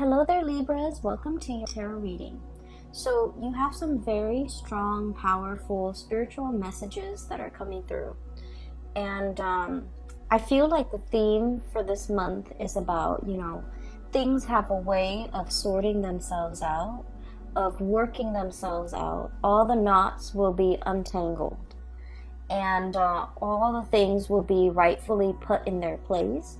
Hello there, Libras. Welcome to your tarot reading. So you have some very strong, powerful spiritual messages that are coming through. And I feel like the theme for this month is about, things have a way of sorting themselves out, of working themselves out. All the knots will be untangled. And all the things will be rightfully put in their place.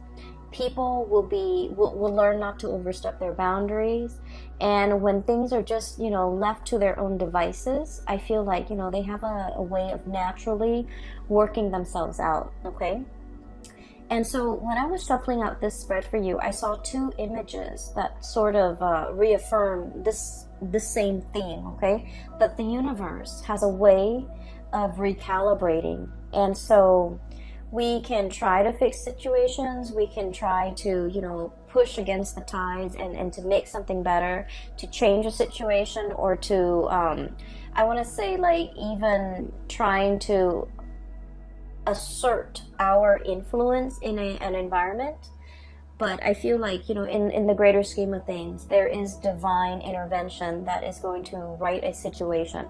People will learn not to overstep their boundaries, and when things are just left to their own devices, I feel like they have a way of naturally working themselves out. Okay, and so when I was shuffling out this spread for you, I saw two images that sort of reaffirm this same theme. Okay, that the universe has a way of recalibrating, and so we can try to fix situations, we can try to, push against the tides and to make something better, to change a situation, or to, I want to say, like, even trying to assert our influence in an environment. But I feel like, in the greater scheme of things, there is divine intervention that is going to right a situation.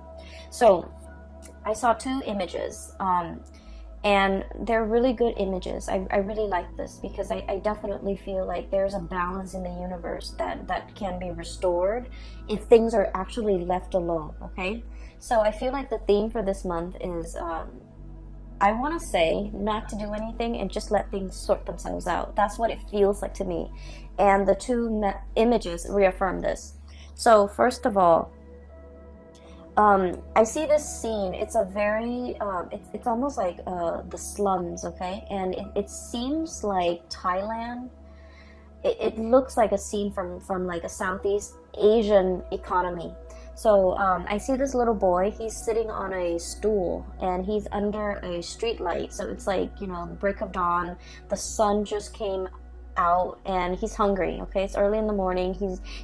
So I saw two images. And they're really good images. I really like this because I definitely feel like there's a balance in the universe that can be restored if things are actually left alone, okay? So I feel like the theme for this month is, I want to say not to do anything and just let things sort themselves out. That's what it feels like to me. And the two images reaffirm this. So first of all, I see this scene. It's a very, it's almost like the slums, okay? And it seems like Thailand. It looks like a scene from like a Southeast Asian economy. So I see this little boy. He's sitting on a stool and he's under a street light. So it's like, break of dawn. The sun just came out and he's hungry. Okay, it's early in the morning.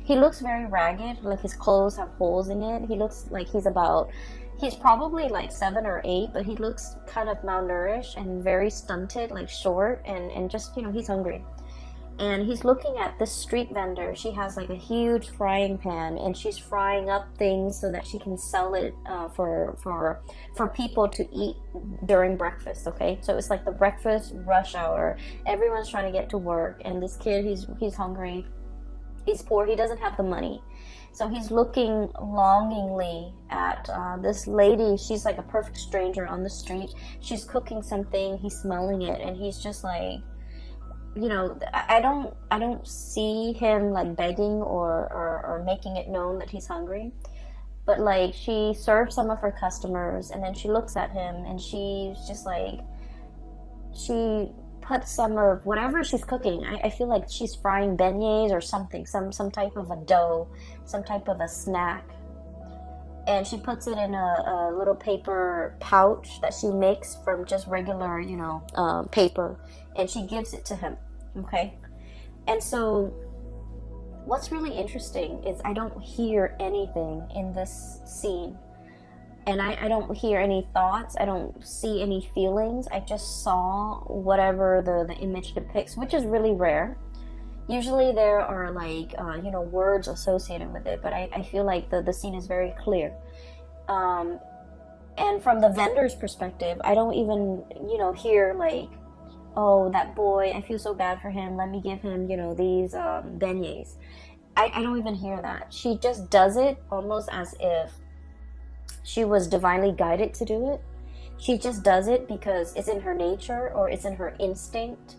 He looks very ragged, like his clothes have holes in it. He looks like he's probably like 7 or 8, but he looks kind of malnourished and very stunted, like short, and just he's hungry. And he's looking at this street vendor. She has like a huge frying pan and she's frying up things so that she can sell it for people to eat during breakfast. Okay, so it's like the breakfast rush hour. Everyone's trying to get to work, and this kid, he's hungry, he's poor, he doesn't have the money. So he's looking longingly at this lady. She's like a perfect stranger on the street. She's cooking something, he's smelling it, and he's just like, I don't see him like begging or making it known that he's hungry. But like, she serves some of her customers and then she looks at him and she's just like, she puts some of whatever she's cooking. I feel like she's frying beignets or something, some type of a dough, some type of a snack. And she puts it in a little paper pouch that she makes from just regular, paper. And she gives it to him, okay? And so what's really interesting is I don't hear anything in this scene. And I don't hear any thoughts. I don't see any feelings. I just saw whatever the image depicts, which is really rare. Usually there are like, words associated with it, but I feel like the scene is very clear. And from the vendor's perspective, I don't even, hear like, oh, that boy, I feel so bad for him, let me give him, these beignets. I don't even hear that. She just does it almost as if she was divinely guided to do it. She just does it because it's in her nature, or it's in her instinct.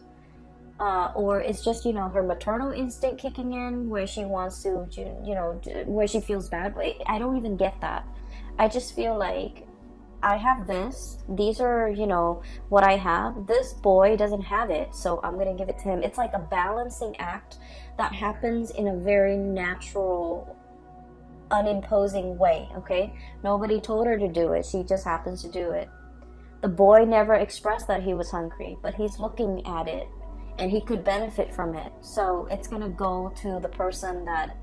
Or it's just, her maternal instinct kicking in where she wants to, where she feels bad. But I don't even get that. I just feel like I have this. These are, what I have. This boy doesn't have it, so I'm going to give it to him. It's like a balancing act that happens in a very natural, unimposing way, okay? Nobody told her to do it. She just happens to do it. The boy never expressed that he was hungry, but he's looking at it. And he could benefit from it. So it's going to go to the person that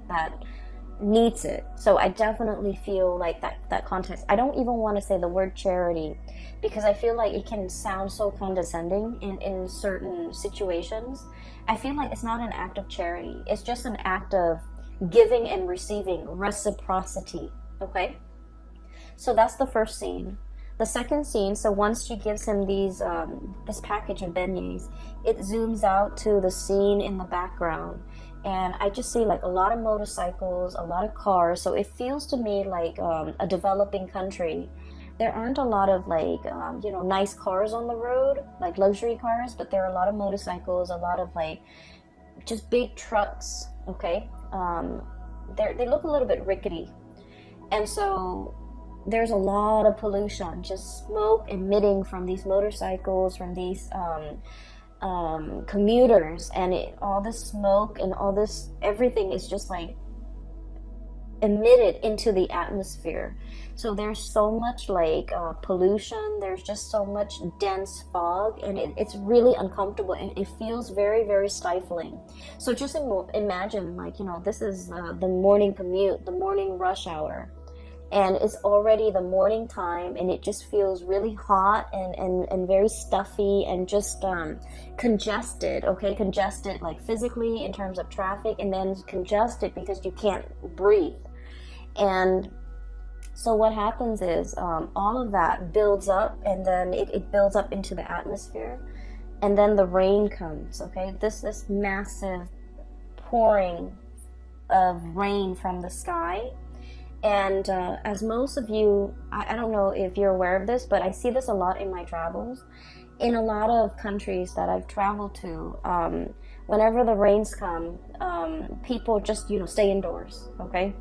needs it. So I definitely feel like that context. I don't even want to say the word charity because I feel like it can sound so condescending in certain situations. I feel like it's not an act of charity. It's just an act of giving and receiving, reciprocity. Okay, so that's the first scene. The second scene, so once she gives him these this package of beignets, it zooms out to the scene in the background, and I just see like a lot of motorcycles, a lot of cars. So it feels to me like a developing country. There aren't a lot of like you know, nice cars on the road, like luxury cars, but there are a lot of motorcycles, a lot of like just big trucks. Okay, they look a little bit rickety, and so there's a lot of pollution, just smoke emitting from these motorcycles, from these commuters, and all this smoke and all this, everything is just like emitted into the atmosphere. So there's so much like pollution, there's just so much dense fog, and it's really uncomfortable, and it feels very, very stifling. So just imagine, like, you know, this is the morning commute, the morning rush hour, and it's already the morning time, and it just feels really hot and very stuffy and just congested. Okay, congested like physically in terms of traffic, and then congested because you can't breathe. And so what happens is all of that builds up, and then it builds up into the atmosphere, and then the rain comes. Okay, this massive pouring of rain from the sky. And as most of you, I don't know if you're aware of this, but I see this a lot in my travels. In a lot of countries that I've traveled to, whenever the rains come, people just, you know, stay indoors, okay?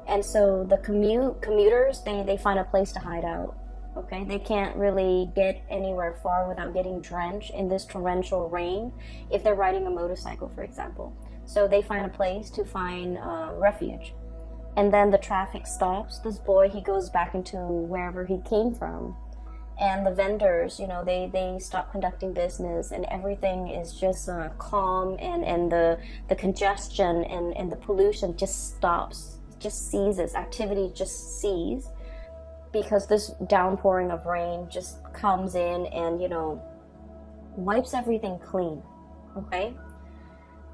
And so the commuters, they find a place to hide out, okay? They can't really get anywhere far without getting drenched in this torrential rain if they're riding a motorcycle, for example. So they find a place to find refuge. And then the traffic stops. This boy, he goes back into wherever he came from. And the vendors, you know, they stop conducting business, and everything is just calm, and the congestion and the pollution just stops, just ceases. Activity just ceases because this downpouring of rain just comes in and, you know, wipes everything clean. Okay?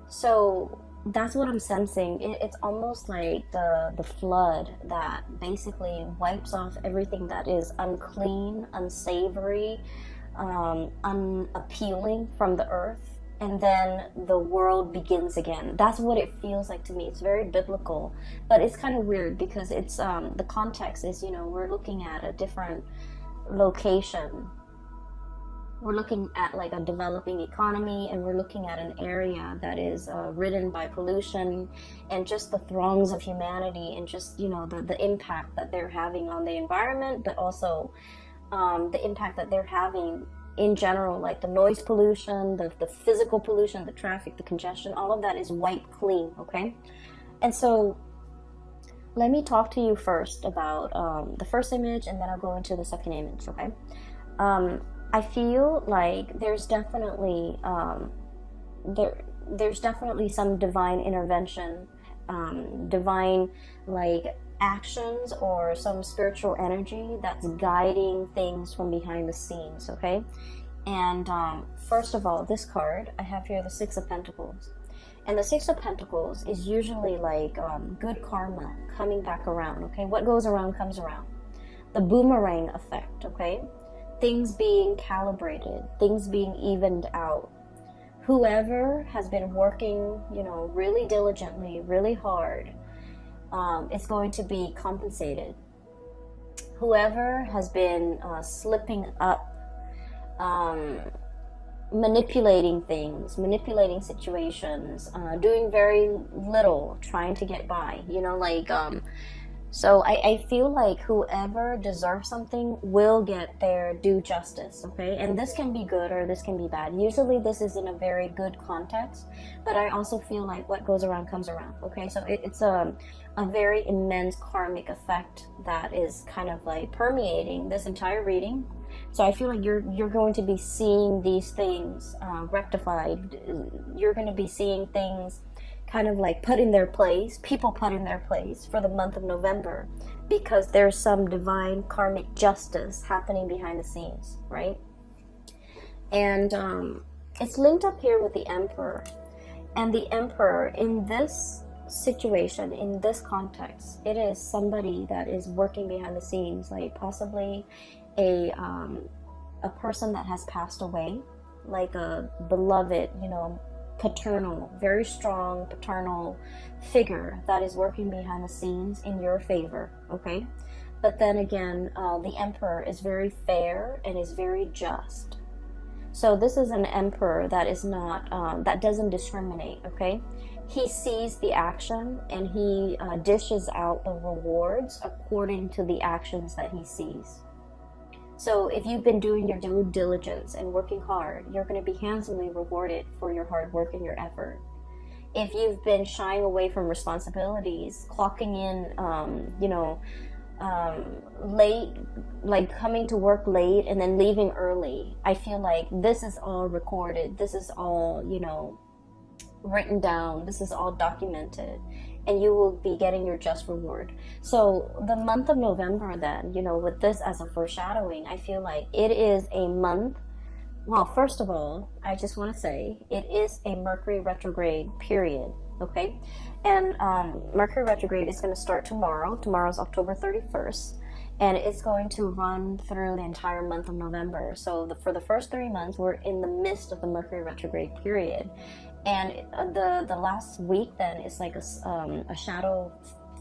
So that's what I'm sensing. It's almost like the flood that basically wipes off everything that is unclean, unsavory, unappealing from the earth, and then the world begins again. That's what it feels like to me. It's very biblical, but it's kind of weird because it's the context is, you know, we're looking at a different location. We're looking at like a developing economy, and we're looking at an area that is ridden by pollution and just the throngs of humanity, and just, you know, the impact that they're having on the environment, but also the impact that they're having in general, like the noise pollution, the physical pollution, the traffic, the congestion, all of that is wiped clean, okay? And so let me talk to you first about the first image, and then I'll go into the second image, okay? I feel like there's definitely there's definitely some divine intervention, divine like actions, or some spiritual energy that's guiding things from behind the scenes. Okay, and first of all, this card I have here, the Six of Pentacles, and the Six of Pentacles is usually like good karma coming back around. Okay, what goes around comes around. The boomerang effect. Okay. Things being calibrated, things being evened out. Whoever has been working, you know, really diligently, really hard, is going to be compensated. Whoever has been slipping up, manipulating things, manipulating situations, doing very little, trying to get by, you know, like so I feel like whoever deserves something will get their due justice, okay? And this can be good or this can be bad. Usually this is in a very good context, but I also feel like what goes around comes around, okay? So it's a very immense karmic effect that is kind of like permeating this entire reading. So I feel like you're going to be seeing these things rectified. You're going to be seeing things kind of like put in their place, people put in their place for the month of November, because there's some divine karmic justice happening behind the scenes, right? And it's linked up here with the Emperor. And the Emperor in this situation, in this context, it is somebody that is working behind the scenes, like possibly a person that has passed away, like a beloved, paternal, very strong paternal figure that is working behind the scenes in your favor, okay? But then again, the emperor is very fair and is very just. So this is an emperor that is not, that doesn't discriminate, okay? He sees the action and he dishes out the rewards according to the actions that he sees. So if you've been doing your due diligence and working hard, you're going to be handsomely rewarded for your hard work and your effort. If you've been shying away from responsibilities, clocking in, late, like coming to work late and then leaving early, I feel like this is all recorded. This is all, written down. This is all documented. And you will be getting your just reward. So the month of November then, with this as a foreshadowing, I feel like it is a month. Well, first of all, I just want to say it is a Mercury retrograde period, okay? And Mercury retrograde is going to start tomorrow. Tomorrow's October 31st. And it's going to run through the entire month of November. So for the first 3 months, we're in the midst of the Mercury retrograde period. And the last week then is like a shadow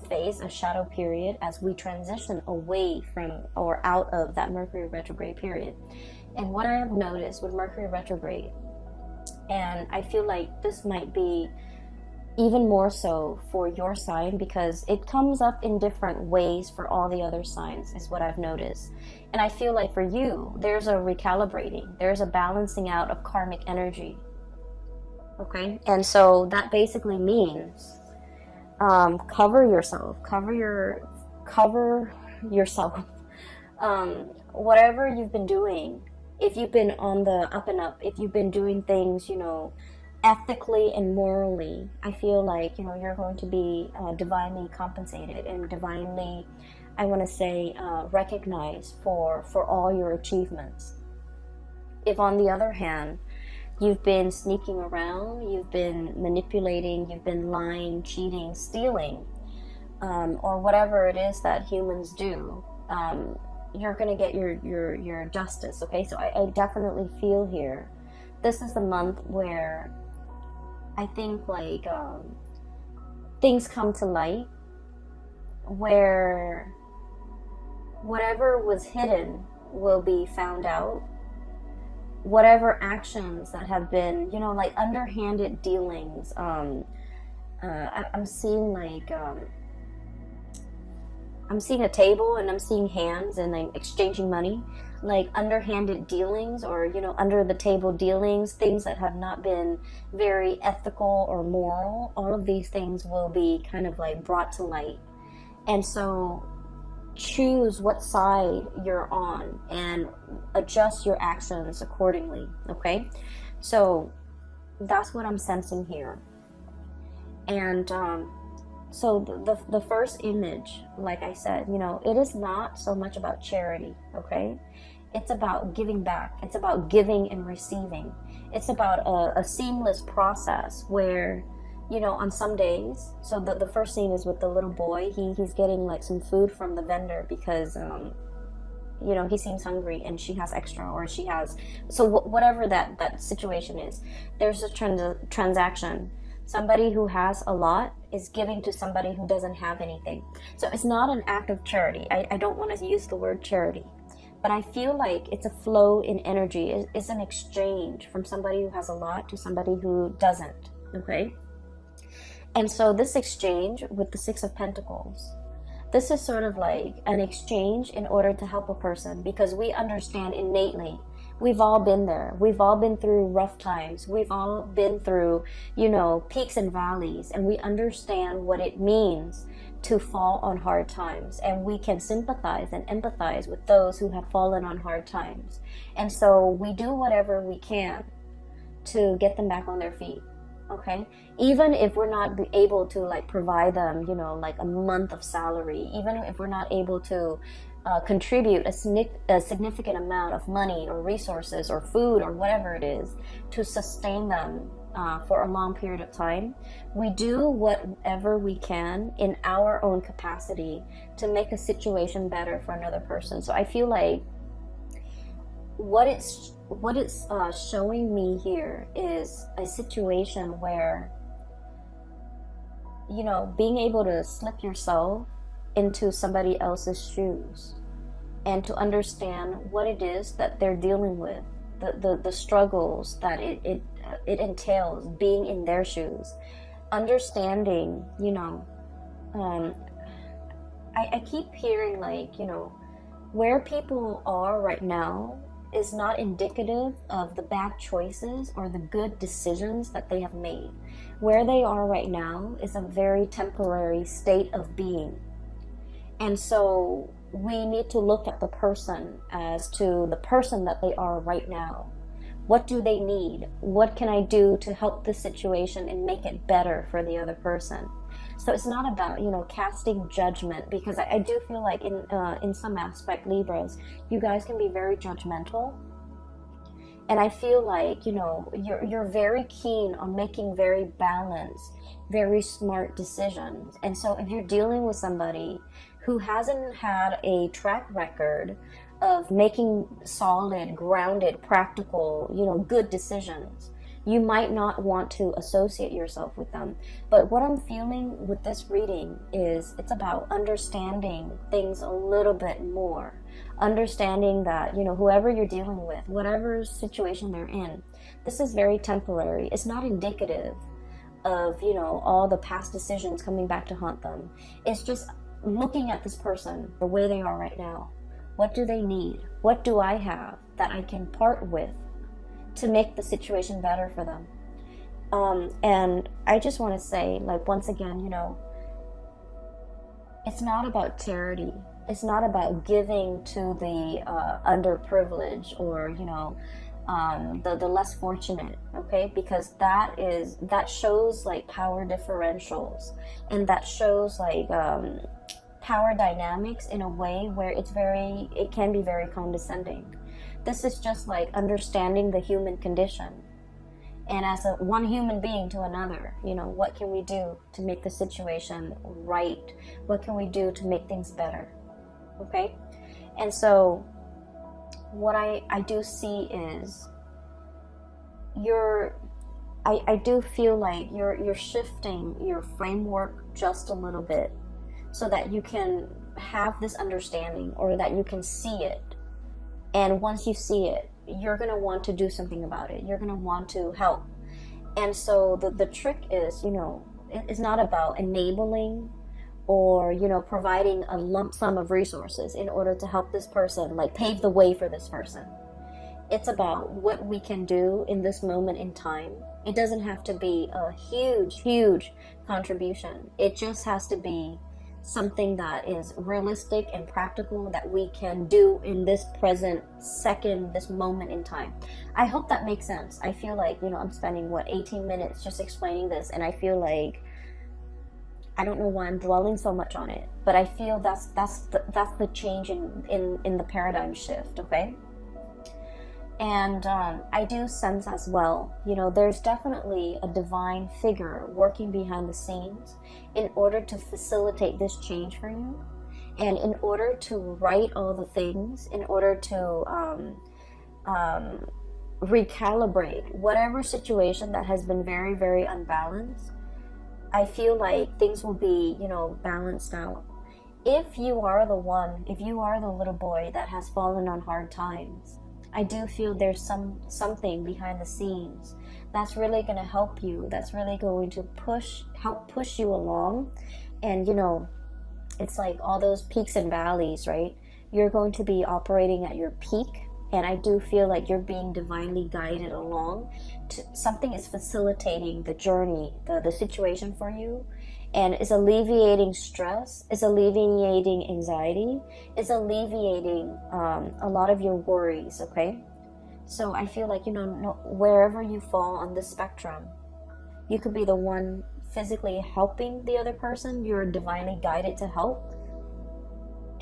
phase, a shadow period, as we transition away from or out of that Mercury retrograde period. And what I have noticed with Mercury retrograde, and I feel like this might be even more so for your sign, because it comes up in different ways for all the other signs, is what I've noticed. And I feel like for you, there's a recalibrating, there's a balancing out of karmic energy. Okay, and so that basically means cover yourself, whatever you've been doing. If you've been on the up and up, if you've been doing things, ethically and morally, I feel like you're going to be divinely compensated and divinely, I want to say, recognized for all your achievements. If on the other hand, you've been sneaking around, you've been manipulating, you've been lying, cheating, stealing, or whatever it is that humans do, you're going to get your justice, okay? So I definitely feel here, this is the month where I think like things come to light, where whatever was hidden will be found out. Whatever actions that have been, like underhanded dealings, I'm seeing like, I'm seeing a table and I'm seeing hands and like exchanging money, like underhanded dealings or, under the table dealings, things that have not been very ethical or moral. All of these things will be kind of like brought to light. And so choose what side you're on and adjust your actions accordingly, okay? So that's what I'm sensing here. And so the first image, like I said, it is not so much about charity, okay? It's about giving back. It's about giving and receiving. It's about a seamless process where on some days, so the first scene is with the little boy. He's getting like some food from the vendor because he seems hungry and she has extra, or she has, so whatever that situation is, there's a transaction. Somebody who has a lot is giving to somebody who doesn't have anything. So it's not an act of charity. I don't want to use the word charity, but I feel like it's a flow in energy. It's an exchange from somebody who has a lot to somebody who doesn't, okay? And so this exchange with the Six of Pentacles, this is sort of like an exchange in order to help a person, because we understand innately, we've all been there. We've all been through rough times. We've all been through, peaks and valleys, and we understand what it means to fall on hard times. And we can sympathize and empathize with those who have fallen on hard times. And so we do whatever we can to get them back on their feet. Okay, even if we're not able to like provide them, like a month of salary, even if we're not able to contribute a significant amount of money or resources or food or whatever it is to sustain them for a long period of time, we do whatever we can in our own capacity to make a situation better for another person. So I feel like what it's showing me here is a situation where, you know, being able to slip yourself into somebody else's shoes and to understand what it is that they're dealing with, the struggles that it entails being in their shoes, understanding, you know, I keep hearing, like, you know, where people are right now is not indicative of the bad choices or the good decisions that they have made. Where they are right now is a very temporary state of being. And so we need to look at the person as to the person that they are right now. What do they need? What can I do to help the situation and make it better for the other person? So it's not about, you know, casting judgment, because I do feel like in some aspect, Libras, you guys can be very judgmental. And I feel like, you know, you're very keen on making very balanced, very smart decisions. And so if you're dealing with somebody who hasn't had a track record of making solid, grounded, practical, you know, good decisions, you might not want to associate yourself with them. But what I'm feeling with this reading is it's about understanding things a little bit more. Understanding that, you know, whoever you're dealing with, whatever situation they're in, this is very temporary. It's not indicative of, you know, all the past decisions coming back to haunt them. It's just looking at this person the way they are right now. What do they need? What do I have that I can part with to make the situation better for them? And I just want to say, like, once again, you know, it's not about charity. It's not about giving to the underprivileged or, you know, the less fortunate, okay? Because that shows like power differentials, and that shows like power dynamics in a way where it can be very condescending. This is just like understanding the human condition, and as one human being to another, you know, what can we do to make the situation right? What can we do to make things better? Okay? And so what I do see is I do feel like you're shifting your framework just a little bit so that you can have this understanding, or that you can see it. And once you see it, you're going to want to do something about it. You're going to want to help. And so the trick is, you know, it's not about enabling or, you know, providing a lump sum of resources in order to help this person, like pave the way for this person. It's about what we can do in this moment in time. It doesn't have to be a huge contribution. It just has to be something that is realistic and practical that we can do in this present second, this moment in time. I hope that makes sense. I feel like, you know, I'm spending 18 minutes just explaining this, and I feel like I don't know why I'm dwelling so much on it, but I feel that's the change in the paradigm shift, okay? And I do sense as well, you know, there's definitely a divine figure working behind the scenes in order to facilitate this change for you, and in order to right all the things, in order to recalibrate whatever situation that has been very, very unbalanced. I feel like things will be, you know, balanced out. If you are the little boy that has fallen on hard times, I do feel there's something behind the scenes that's really going to help you, that's really going to help push you along. And, you know, it's like all those peaks and valleys, right? You're going to be operating at your peak, and I do feel like you're being divinely guided along. Something is facilitating the journey, the situation for you, and is alleviating stress, is alleviating anxiety, is alleviating a lot of your worries, okay? So I feel like, you know, wherever you fall on this spectrum, you could be the one physically helping the other person. You're divinely guided to help,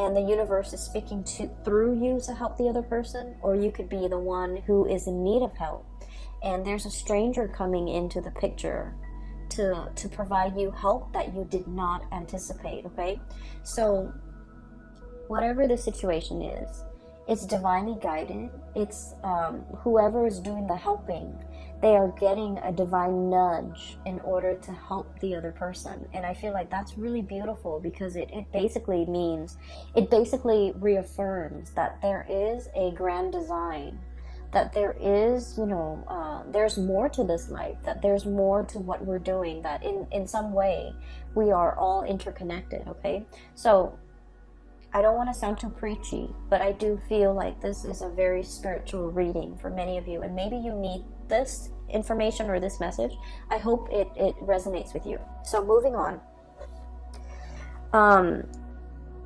and the universe is speaking through you to help the other person, or you could be the one who is in need of help. and there's a stranger coming into the picture to provide you help that you did not anticipate, okay? So whatever the situation is, it's divinely guided. It's whoever is doing the helping, they are getting a divine nudge in order to help the other person. And I feel like that's really beautiful, because it basically means, it basically reaffirms that there is a grand design, that there is, there's more to this life, that there's more to what we're doing, that in some way we are all interconnected, okay? So I don't want to sound too preachy, but I do feel like this is a very spiritual reading for many of you, and maybe you need this information or this message. I hope it resonates with you. So moving on.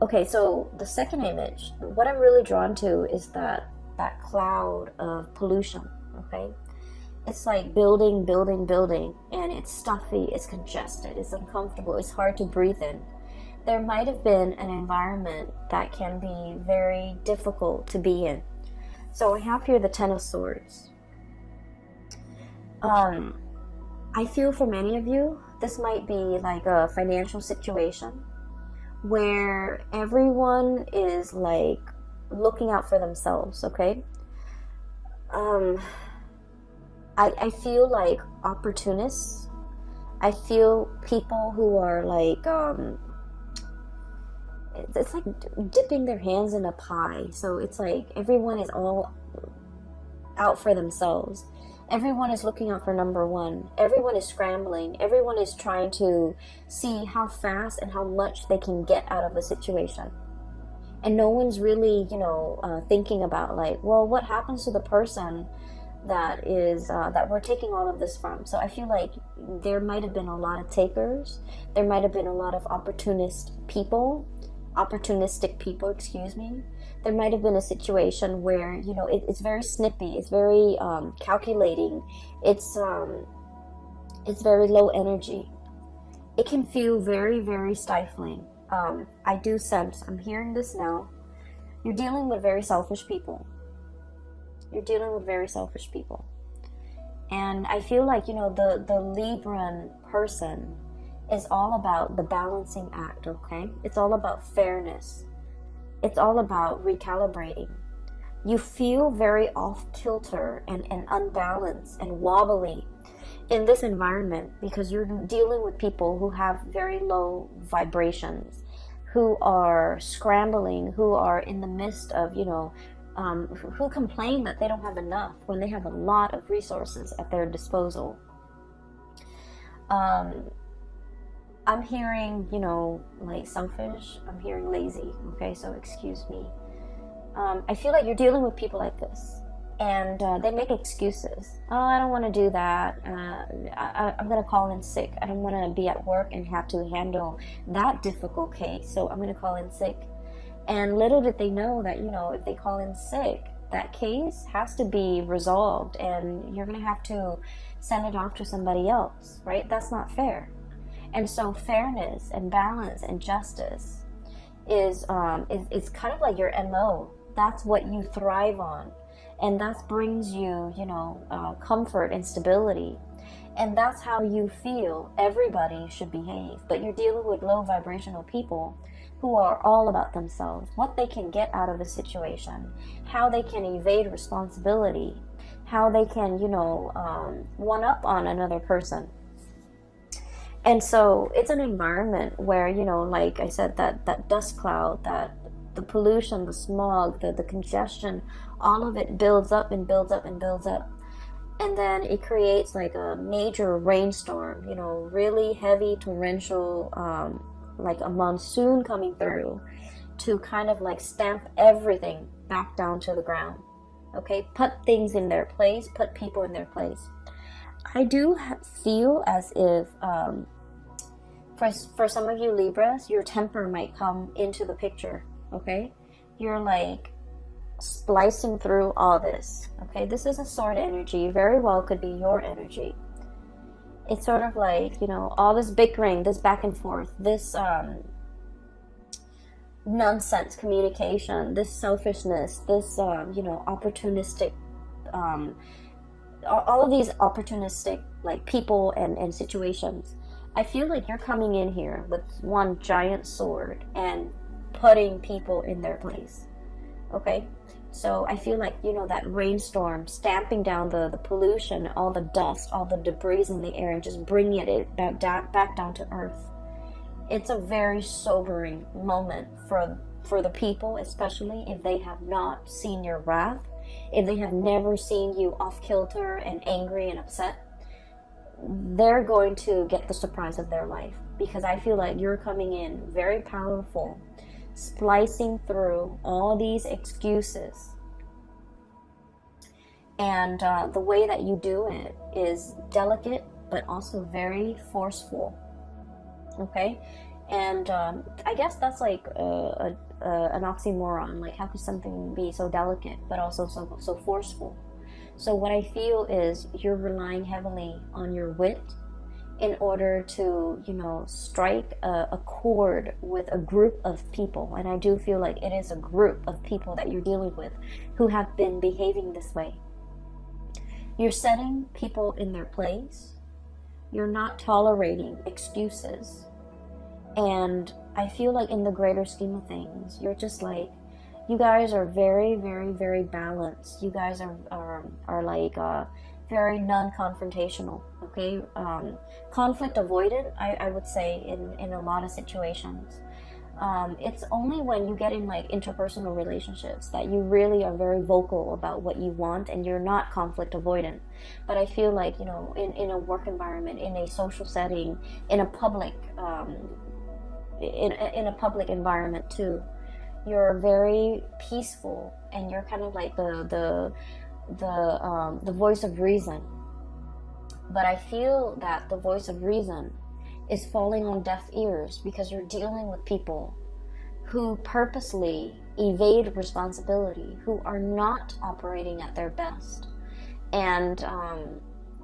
Okay, so the second image, what I'm really drawn to is that cloud of pollution, okay? It's like building, and it's stuffy, it's congested, it's uncomfortable, it's hard to breathe in. There might have been an environment that can be very difficult to be in. So I have here the Ten of Swords. I feel for many of you, this might be like a financial situation where everyone is like looking out for themselves, okay? I feel like opportunists. I feel people who are like, it's like dipping their hands in a pie. So it's like everyone is all out for themselves. Everyone is looking out for number one. Everyone is scrambling. Everyone is trying to see how fast and how much they can get out of a situation. And no one's really, thinking about like, well, what happens to the person that is that we're taking all of this from? So I feel like there might have been a lot of takers. There might have been a lot of opportunistic people, excuse me. There might have been a situation where, it's very snippy, it's very calculating, it's very low energy. It can feel very, very stifling. I do sense, I'm hearing this now, you're dealing with very selfish people. And I feel like, the Libran person is all about the balancing act, okay? It's all about fairness. It's all about recalibrating. You feel very off kilter and unbalanced and wobbly in this environment because you're dealing with people who have very low vibrations, who are scrambling, who are in the midst of, who complain that they don't have enough when they have a lot of resources at their disposal. I'm hearing, like selfish. I'm hearing lazy. Okay, so excuse me. I feel like you're dealing with people like this, and they make excuses. Oh, I don't want to do that. I'm going to call in sick. I don't want to be at work and have to handle that difficult case, so I'm going to call in sick. And little did they know that, if they call in sick, that case has to be resolved, and you're going to have to send it off to somebody else, right? That's not fair. And so fairness and balance and justice is kind of like your MO. That's what you thrive on. And that brings you, comfort and stability. And that's how you feel everybody should behave. But you're dealing with low vibrational people who are all about themselves, what they can get out of a situation, how they can evade responsibility, how they can, one up on another person. And so it's an environment where, like I said, that dust cloud, that the pollution, the smog, the congestion, all of it builds up and builds up and builds up. And then it creates like a major rainstorm, really heavy, torrential, like a monsoon coming through to kind of like stamp everything back down to the ground. Okay, put things in their place, put people in their place. I do feel as if for some of you Libras, your temper might come into the picture, okay? You're like splicing through all this, okay? This is a sword energy, very well could be your energy. It's sort of like, all this bickering, this back and forth, this nonsense communication, this selfishness, this, opportunistic all of these opportunistic like people and situations. I feel like you're coming in here with one giant sword and putting people in their place. Okay? So I feel like, that rainstorm stamping down the pollution, all the dust, all the debris in the air, and just bringing it back down to earth. It's a very sobering moment for the people, especially if they have not seen your wrath, if they have never seen you off kilter and angry and upset. They're going to get the surprise of their life, because I feel like you're coming in very powerful, splicing through all these excuses. And the way that you do it is delicate, but also very forceful. Okay? And I guess that's like an oxymoron. Like, how could something be so delicate, but also so forceful? So what I feel is you're relying heavily on your wit in order to, strike a chord with a group of people. And I do feel like it is a group of people that you're dealing with who have been behaving this way. You're setting people in their place. You're not tolerating excuses. And I feel like in the greater scheme of things, you're just like, you guys are very, very, very balanced. You guys are like very non-confrontational, okay? Conflict avoidant, I would say, in a lot of situations. It's only when you get in like interpersonal relationships that you really are very vocal about what you want, and you're not conflict avoidant. But I feel like, in a work environment, in a social setting, in a public in a public environment too, you're very peaceful, and you're kind of like the voice of reason. But I feel that the voice of reason is falling on deaf ears, because you're dealing with people who purposely evade responsibility, who are not operating at their best, and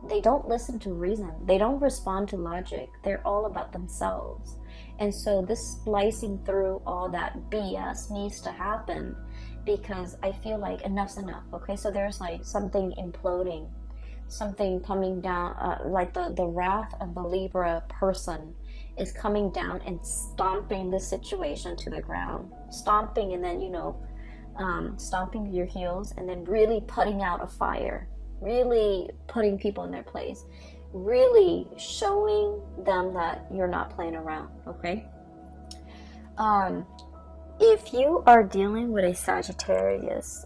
they don't listen to reason. They don't respond to logic. They're all about themselves. And so this splicing through all that BS needs to happen, because I feel like enough's enough, okay? So there's like something imploding, something coming down, like the wrath of the Libra person is coming down and stomping the situation to the ground. Stomping, and then, stomping your heels, and then really putting out a fire, really putting people in their place, really showing them that you're not playing around, okay? If you are dealing with a Sagittarius,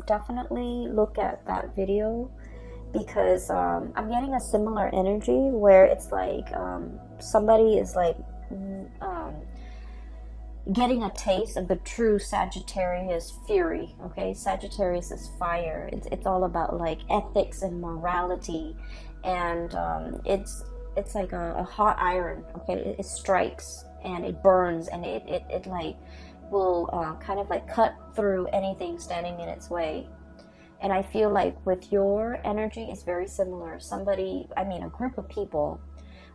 definitely look at that video, because I'm getting a similar energy where it's like somebody is like getting a taste of the true Sagittarius fury, okay? Sagittarius is fire. It's all about like ethics and morality, and it's like a hot iron, okay? It strikes and it burns, and it like will kind of like cut through anything standing in its way. And I feel like with your energy, it's very similar. A group of people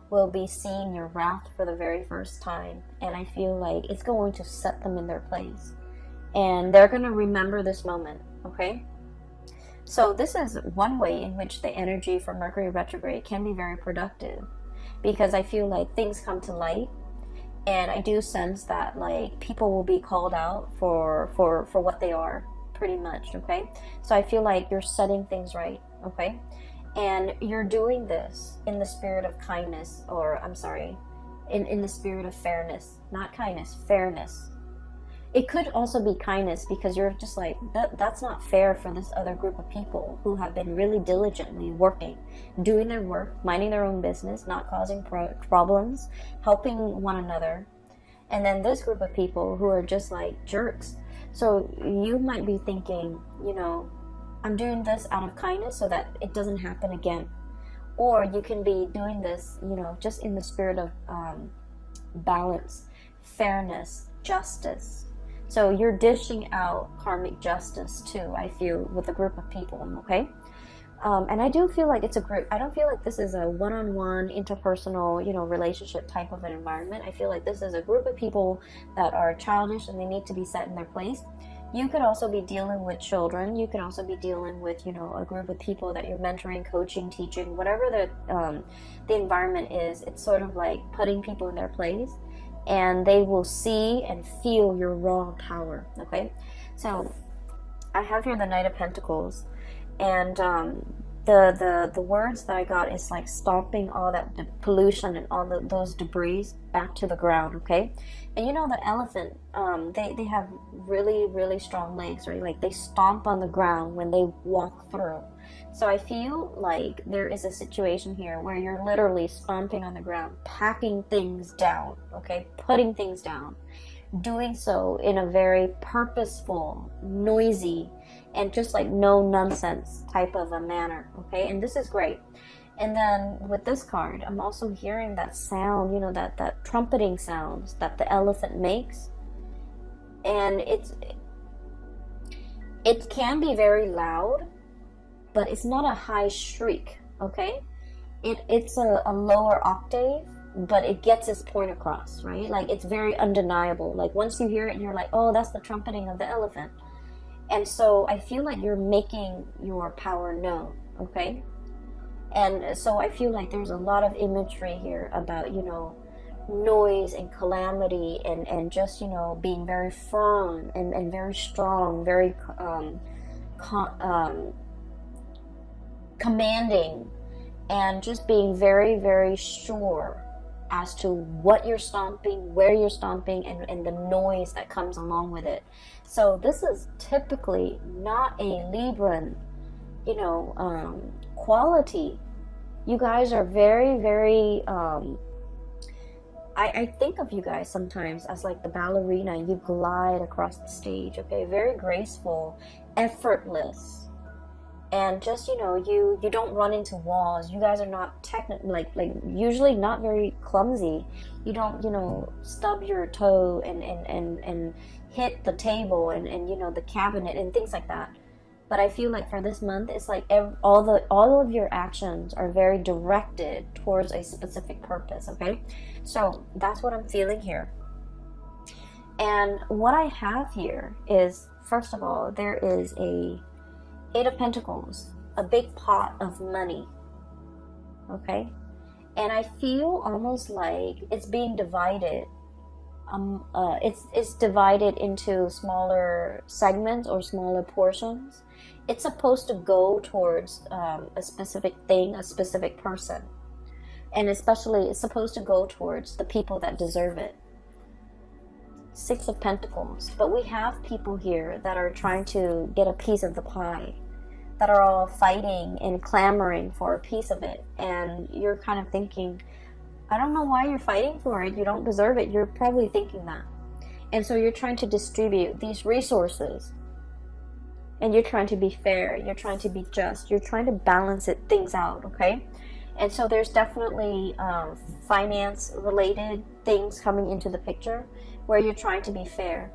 will be seeing your wrath for the very first time, and I feel like it's going to set them in their place, and they're going to remember this moment, okay? So this is one way in which the energy for Mercury retrograde can be very productive, because I feel like things come to light, and I do sense that like people will be called out for what they are, pretty much, okay? So I feel like you're setting things right, okay? And you're doing this in the spirit of kindness, or I'm sorry, in the spirit of fairness. Not kindness, fairness. It could also be kindness, because you're just like, that's not fair for this other group of people who have been really diligently working, doing their work, minding their own business, not causing problems, helping one another. And then this group of people who are just like jerks. So you might be thinking, I'm doing this out of kindness so that it doesn't happen again. Or you can be doing this, just in the spirit of balance, fairness, justice. So you're dishing out karmic justice too, I feel, with a group of people, okay? And I do feel like it's a group. I don't feel like this is a one-on-one, interpersonal, relationship type of an environment. I feel like this is a group of people that are childish, and they need to be set in their place. You could also be dealing with children. You could also be dealing with, you know, a group of people that you're mentoring, coaching, teaching, whatever the environment is. It's sort of like putting people in their place, and they will see and feel your raw power. Okay, so I have here the Knight of Pentacles, and the words that I got is like stomping all that pollution and all those debris back to the ground. Okay, and you know the elephant, they have really strong legs, right? Like they stomp on the ground when they walk through. So I feel like there is a situation here where you're literally stomping on the ground, packing things down. Okay, putting things down, doing so in a very purposeful, noisy, and just like no nonsense type of a manner. Okay, and this is great. And then with this card, I'm also hearing that sound, you know, that trumpeting sounds that the elephant makes, and it can be very loud, but it's not a high shriek. Okay, it's a lower octave, but it gets its point across, right? Like it's very undeniable. Like once you hear it, you're like, oh, that's the trumpeting of the elephant. And so I feel like you're making your power known, okay? And so I feel like there's a lot of imagery here about, you know, noise and calamity, and just, you know, being very firm and very strong, very commanding, and just being very sure as to what you're stomping, where you're stomping, and the noise that comes along with it. So this is typically not a Libran, you know, quality. You guys are very I think of you guys sometimes as like the ballerina. You glide across the stage, okay? Very graceful, effortless. And just, you know, you don't run into walls. You guys are not like usually not very clumsy. You don't, you know, stub your toe and hit the table and you know, the cabinet and things like that. But I feel like for this month, it's like all of your actions are very directed towards a specific purpose. Okay, so that's what I'm feeling here. And what I have here is, first of all, there is a Eight of Pentacles, a big pot of money. Okay, and I feel almost like it's being divided. It's divided into smaller segments or smaller portions. It's supposed to go towards a specific thing, a specific person, and especially it's supposed to go towards the people that deserve it. Six of Pentacles, but we have people here that are trying to get a piece of the pie, that are all fighting and clamoring for a piece of it, and you're kind of thinking, I don't know why you're fighting for it. You don't deserve it. You're probably thinking that. And so you're trying to distribute these resources, and you're trying to be fair. You're trying to be just. You're trying to balance things out, okay? And so there's definitely finance-related things coming into the picture where you're trying to be fair.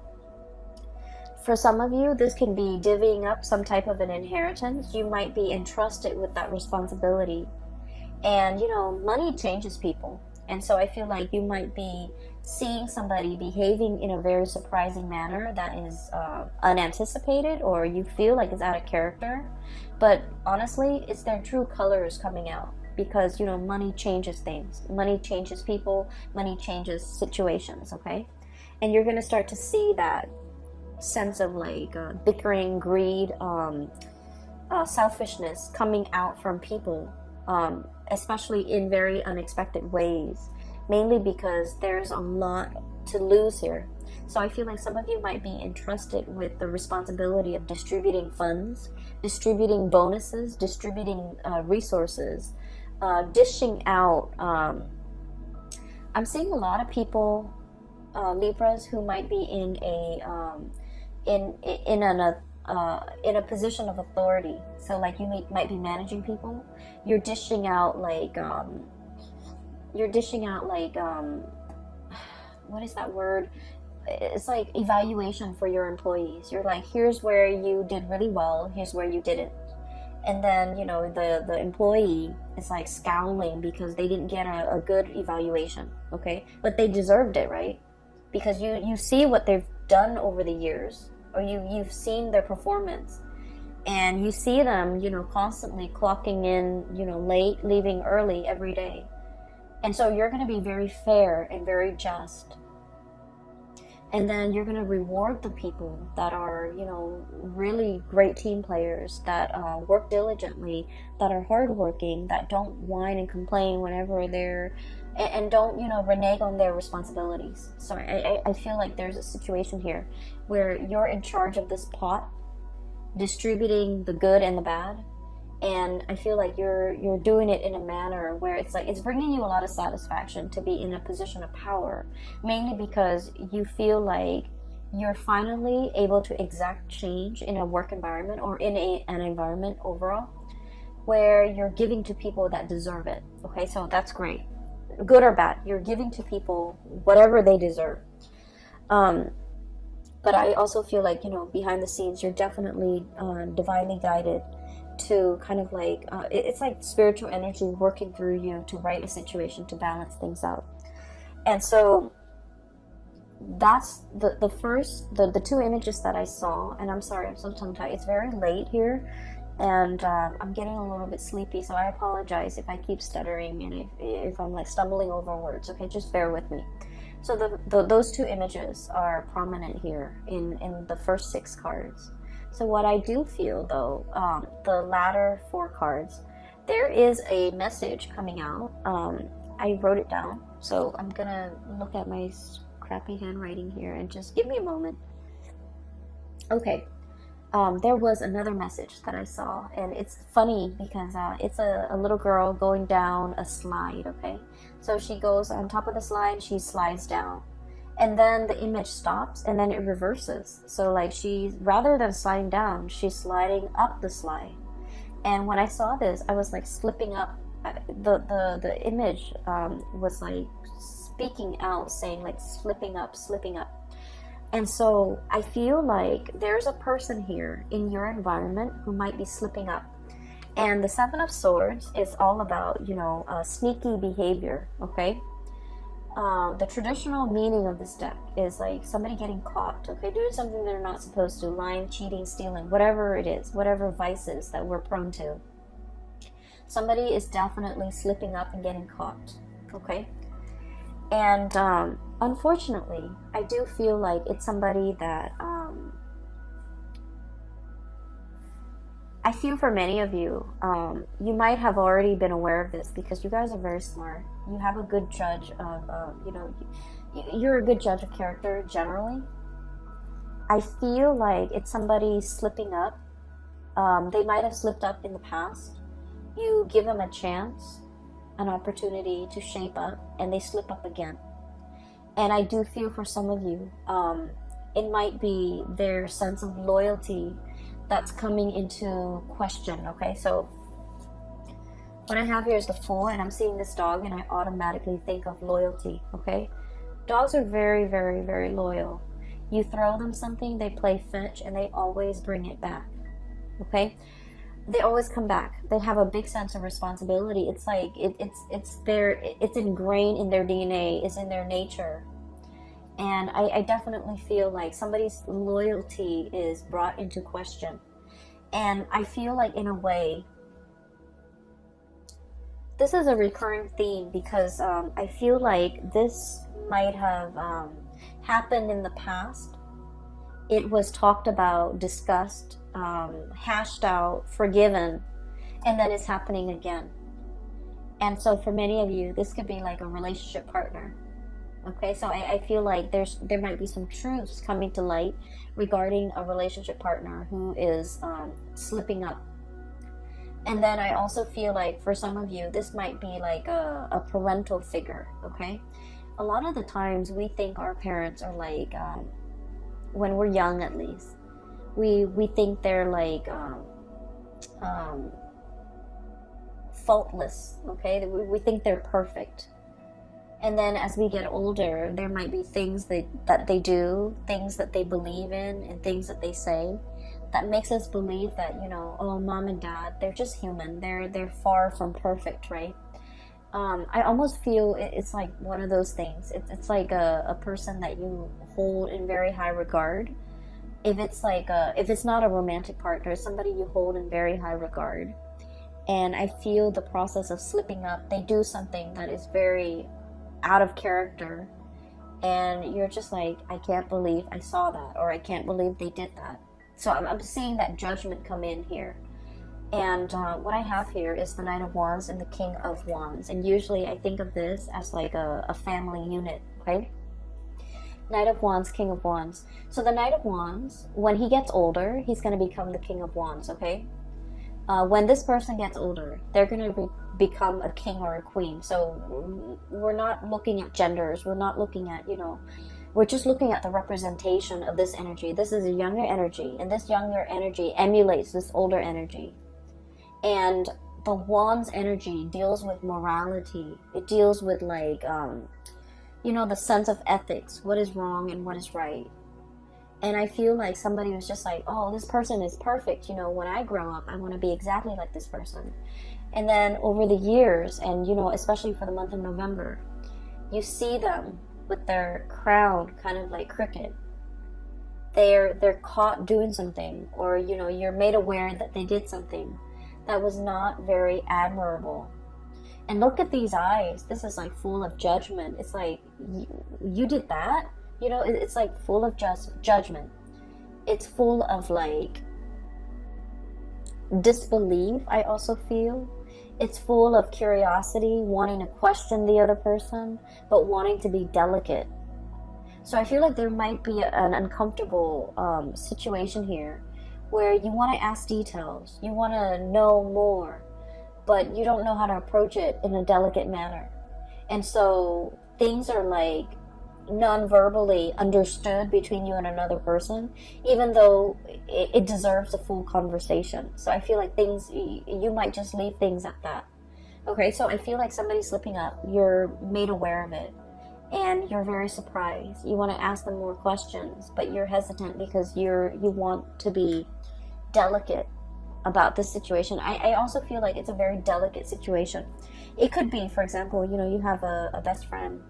For some of you, this can be divvying up some type of an inheritance. You might be entrusted with that responsibility. And, you know, money changes people. And so I feel like you might be seeing somebody behaving in a very surprising manner that is unanticipated, or you feel like it's out of character. But honestly, it's their true colors coming out, because, you know, money changes things. Money changes people. Money changes situations, okay? And you're going to start to see that sense of like bickering, greed, selfishness coming out from people, especially in very unexpected ways, mainly because there's a lot to lose here. So I feel like some of you might be entrusted with the responsibility of distributing funds, distributing bonuses, distributing resources, dishing out. I'm seeing a lot of people, Libras, who might be in a position of authority. So like you might be managing people. You're dishing out like what is that word? It's like evaluation for your employees. You're like, here's where you did really well, here's where you didn't. And then, you know, the employee is like scowling because they didn't get a good evaluation, okay? But they deserved it, right? Because you see what they've done over the years, or you've seen their performance, and you see them, you know, constantly clocking in, you know, late, leaving early every day. And so you're going to be very fair and very just. And then you're going to reward the people that are, you know, really great team players, that work diligently, that are hardworking, that don't whine and complain whenever they're, and don't, you know, renege on their responsibilities. So I feel like there's a situation here where you're in charge of this pot, distributing the good and the bad. And I feel like you're doing it in a manner where it's like it's bringing you a lot of satisfaction to be in a position of power, mainly because you feel like you're finally able to exact change in a work environment or in an environment overall where you're giving to people that deserve it. Okay, so that's great. Good or bad, you're giving to people whatever they deserve. But I also feel like, you know, behind the scenes, you're definitely divinely guided to kind of like, it's like spiritual energy working through you to right a situation, to balance things out. And so that's the two images that I saw. And I'm sorry, I'm so tongue-tied. It's very late here, and I'm getting a little bit sleepy, so I apologize if I keep stuttering and if I'm like stumbling over words. Okay, just bear with me. So those two images are prominent here in the first 6 cards. So what I do feel, though, the latter 4 cards, there is a message coming out. I wrote it down, so I'm gonna look at my crappy handwriting here and just give me a moment. Okay, there was another message that I saw, and it's funny because it's a little girl going down a slide, okay? So she goes on top of the slide, she slides down. And then the image stops, and then it reverses. So like she's, rather than sliding down, she's sliding up the slide. And when I saw this, I was like slipping up. The image was like speaking out, saying like slipping up, slipping up. And so I feel like there's a person here in your environment who might be slipping up. And the 7 of Swords is all about, you know, sneaky behavior, okay? The traditional meaning of this deck is like somebody getting caught, okay, doing something they're not supposed to, lying, cheating, stealing, whatever it is, whatever vices that we're prone to. Somebody is definitely slipping up and getting caught, okay? And unfortunately, I do feel like it's somebody that I feel for many of you, you might have already been aware of this because you guys are very smart. You have a good judge of, you know, you're a good judge of character generally. I feel like it's somebody slipping up. They might have slipped up in the past. You give them a chance, an opportunity to shape up, and they slip up again. And I do feel for some of you, it might be their sense of loyalty that's coming into question, okay? So what I have here is the Fool, and I'm seeing this dog, and I automatically think of loyalty, okay? Dogs are very, very, very loyal. You throw them something, they play fetch, and they always bring it back, okay? They always come back. They have a big sense of responsibility. It's like it's ingrained in their DNA, it's in their nature. And I definitely feel like somebody's loyalty is brought into question. And I feel like, in a way, this is a recurring theme because I feel like this might have happened in the past. It was talked about, discussed, hashed out, forgiven, and then it's happening again. And so for many of you, this could be like a relationship partner. Okay, so I feel like there might be some truths coming to light regarding a relationship partner who is slipping up. And then I also feel like for some of you, this might be like a parental figure, okay? A lot of the times we think our parents are like, when we're young at least, we think they're like faultless, okay? We think they're perfect. And then as we get older, there might be things that they do, things that they believe in, and things that they say that makes us believe that, you know, oh, mom and dad, they're just human. They're far from perfect, right? I almost feel it's like one of those things. It's like a person that you hold in very high regard, if it's like if it's not a romantic partner, somebody you hold in very high regard. And I feel the process of slipping up, they do something that is very out of character, and you're just like, I can't believe I saw that, or I can't believe they did that. So I'm seeing that judgment come in here. And what I have here is the Knight of Wands and the King of Wands. And usually I think of this as like a family unit, okay? Knight of Wands, King of Wands. So the Knight of Wands, when he gets older, he's going to become the King of Wands, okay? When this person gets older, they're going to become a king or a queen. So we're not looking at genders. We're not looking at, you know, we're just looking at the representation of this energy. This is a younger energy, and this younger energy emulates this older energy. And the Wands energy deals with morality. It deals with like, you know, the sense of ethics. What is wrong and what is right. And I feel like somebody was just like, oh, this person is perfect. You know, when I grow up, I want to be exactly like this person. And then over the years, and, you know, especially for the month of November, you see them with their crown kind of like crooked. They're caught doing something, or, you know, you're made aware that they did something that was not very admirable. And look at these eyes. This is like full of judgment. It's like, you did that? You know, it's like full of judgment. It's full of like disbelief, I also feel. It's full of curiosity, wanting to question the other person, but wanting to be delicate. So I feel like there might be an uncomfortable situation here where you want to ask details, you want to know more, but you don't know how to approach it in a delicate manner. And so things are like non-verbally understood between you and another person, even though it deserves a full conversation. So I feel like things, you might just leave things at that. Okay, so I feel like somebody's slipping up, you're made aware of it, and you're very surprised. You want to ask them more questions, but you're hesitant because you want to be delicate about this situation. I also feel like it's a very delicate situation. It could be, for example, you know, you have a best friend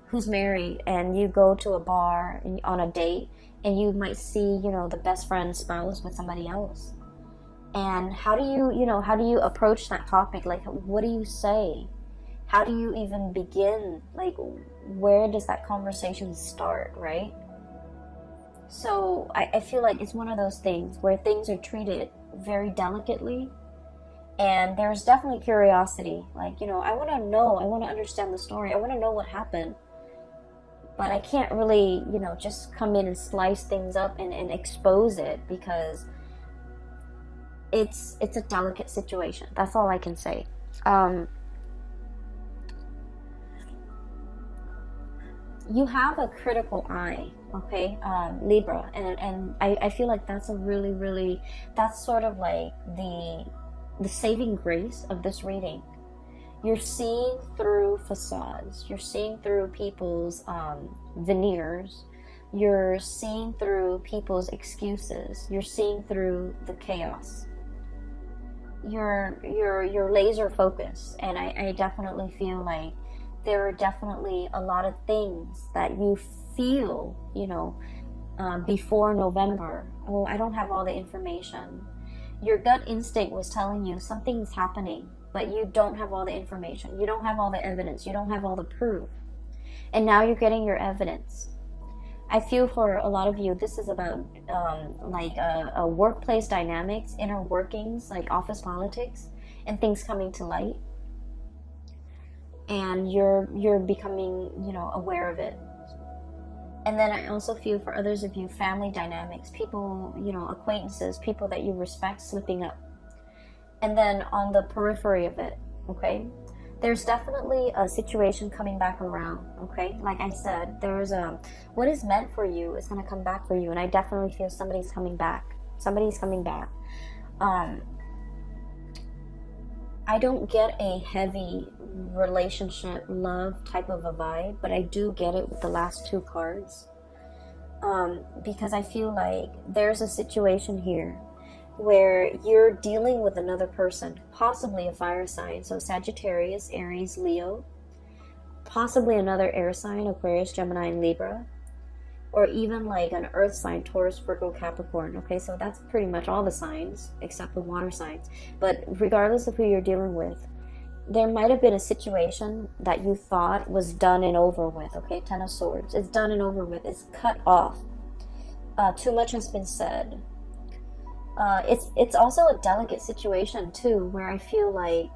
who's married, and you go to a bar on a date, and you might see, you know, the best friend's spouse with somebody else. And how do you approach that topic? Like, what do you say? How do you even begin? Like, where does that conversation start, right? So I feel like it's one of those things where things are treated very delicately, and there's definitely curiosity. Like, you know, I want to know, I want to understand the story, I want to know what happened. But I can't really, you know, just come in and slice things up and expose it, because it's a delicate situation. That's all I can say. You have a critical eye, okay, Libra, and I feel like that's a really, that's sort of like the saving grace of this reading. You're seeing through facades. You're seeing through people's veneers. You're seeing through people's excuses. You're seeing through the chaos. You're laser focused, and I definitely feel like there are definitely a lot of things that you feel, you know, before November. Oh, I don't have all the information. Your gut instinct was telling you something's happening, but you don't have all the information. You don't have all the evidence. You don't have all the proof. And now you're getting your evidence. I feel for a lot of you, this is about like a workplace dynamics, inner workings, like office politics, and things coming to light. And you're becoming, you know, aware of it. And then I also feel for others of you, family dynamics, people, you know, acquaintances, people that you respect slipping up. And then on the periphery of it, okay, there's definitely a situation coming back around, okay? Like I said, there's what is meant for you is going to come back for you, and I definitely feel somebody's coming back. Somebody's coming back. I don't get a heavy relationship, love type of a vibe, but I do get it with the last two cards. Because I feel like there's a situation here where you're dealing with another person, possibly a fire sign, so Sagittarius, Aries, Leo, possibly another air sign, Aquarius, Gemini, and Libra. or even like an earth sign, Taurus, Virgo, Capricorn. Okay, so that's pretty much all the signs except the water signs. But regardless of who you're dealing with, there might have been a situation that you thought was done and over with. Okay, Ten of Swords. It's done and over with. It's cut off. Too much has been said. It's also a delicate situation too, where I feel like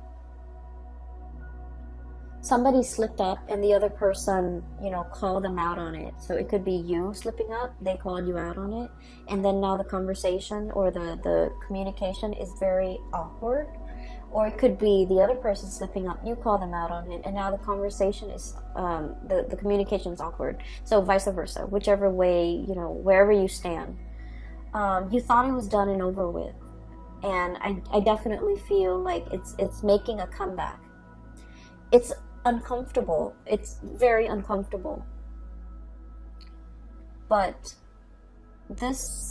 somebody slipped up and the other person, called them out on it. So it could be you slipping up, they called you out on it, and then now the conversation or the communication is very awkward. Or it could be the other person slipping up, you call them out on it, and now the conversation is, the communication is awkward. So vice versa, whichever way, wherever you stand. You thought it was done and over with. And I definitely feel like it's making a comeback. It's uncomfortable. It's very uncomfortable. But this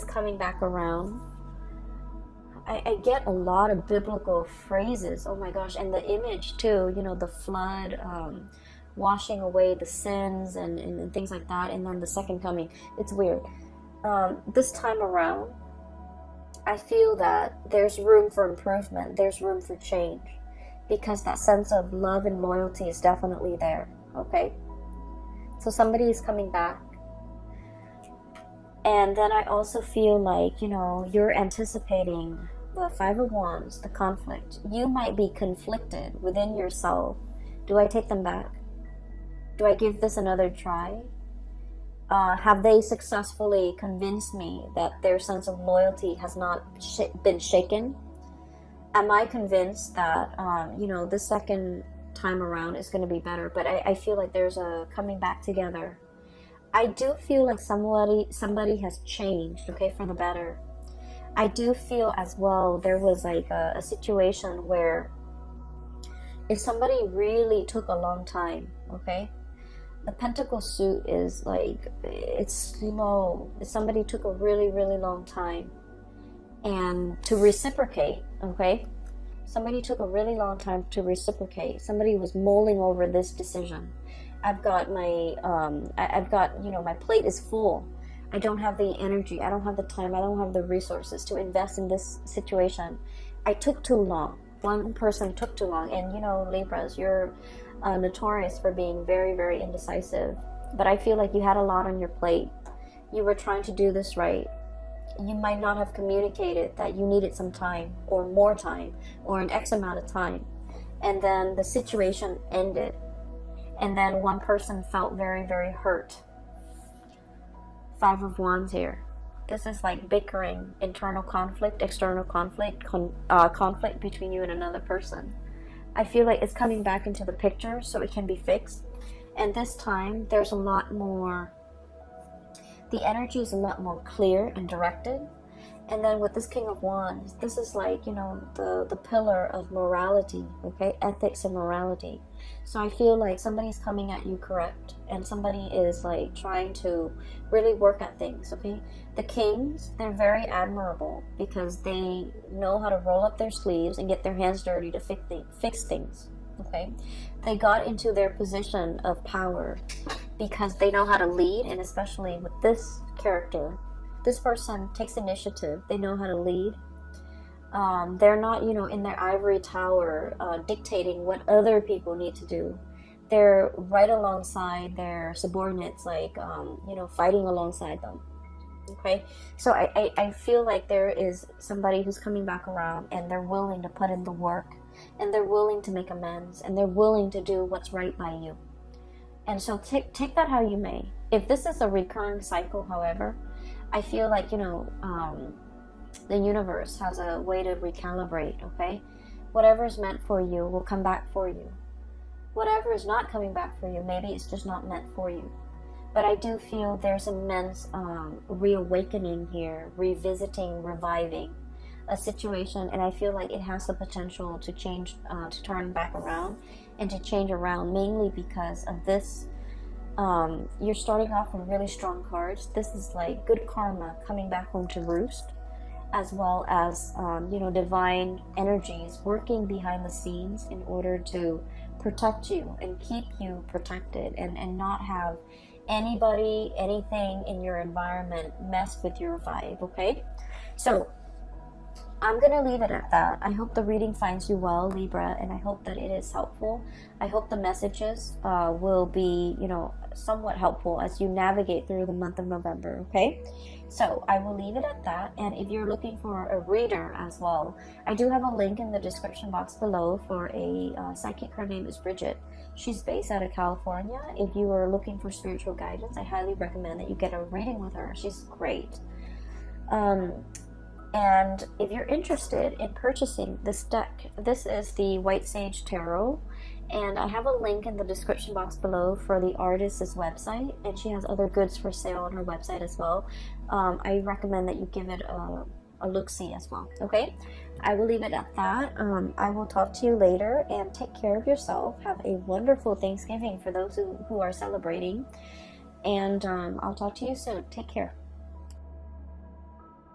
coming back around, I get a lot of biblical phrases. Oh my gosh. And the image too, the flood, washing away the sins and things like that. And then the second coming. It's weird. This time around, I feel that there's room for improvement. There's room for change. Because that sense of love and loyalty is definitely there. Okay? So somebody is coming back. And then I also feel like, you're anticipating the Five of Wands, the conflict. You might be conflicted within yourself. Do I take them back? Do I give this another try? Have they successfully convinced me that their sense of loyalty has not been shaken? Am I convinced that, the second time around is going to be better? But I feel like there's a coming back together. I do feel like somebody has changed, okay, for the better. I do feel as well there was like a situation where if somebody really took a long time, okay, the pentacle suit is like, it's slow. If somebody took a really, really long time and to reciprocate, okay, somebody took a really long time to reciprocate. Somebody was mulling over this decision. I've got my plate is full. I don't have the energy. I don't have the time. I don't have the resources to invest in this situation. I took too long. One person took too long. And, Libras, you're notorious for being very, very indecisive. But I feel like you had a lot on your plate. You were trying to do this right. You might not have communicated that you needed some time or more time or an X amount of time. And then the situation ended. And then one person felt very, very hurt. Five of Wands here. This is like bickering, internal conflict, external conflict, conflict between you and another person. I feel like it's coming back into the picture so it can be fixed. And this time, there's a lot more, the energy is a lot more clear and directed. And then with this King of Wands, this is like, the pillar of morality, okay? Ethics and morality. So I feel like somebody's coming at you correct. And somebody is like trying to really work at things, okay? The Kings, they're very admirable because they know how to roll up their sleeves and get their hands dirty to fix things, okay? They got into their position of power because they know how to lead. And especially with this character, this person takes initiative. They know how to lead. They're not, in their ivory tower dictating what other people need to do. They're right alongside their subordinates, like, fighting alongside them. Okay? So I feel like there is somebody who's coming back around and they're willing to put in the work and they're willing to make amends and they're willing to do what's right by you. And so take that how you may. If this is a recurring cycle, however, I feel like, the universe has a way to recalibrate, okay? Whatever is meant for you will come back for you. Whatever is not coming back for you, maybe it's just not meant for you. But I do feel there's immense reawakening here, revisiting, reviving a situation. And I feel like it has the potential to change, to turn back around and to change around, mainly because of this. You're starting off with really strong cards. This is like good karma coming back home to roost, as well as divine energies working behind the scenes in order to protect you and keep you protected, and not have anybody, anything in your environment mess with your vibe, okay? So I'm gonna leave it at that. I hope the reading finds you well, Libra, and I hope that it is helpful. I hope the messages will be, you know, somewhat helpful as you navigate through the month of November, okay? So I will leave it at that. And if you're looking for a reader as well, I do have a link in the description box below for a psychic. Her name is Bridget. She's based out of California. If you are looking for spiritual guidance, I highly recommend that you get a reading with her. She's great. And if you're interested in purchasing this deck, this is the White Sage Tarot, and I have a link in the description box below for the artist's website, and she has other goods for sale on her website as well. I recommend that you give it a look-see as well, okay? I will leave it at that. I will talk to you later, and take care of yourself. Have a wonderful Thanksgiving for those who are celebrating, and I'll talk to you soon. Take care.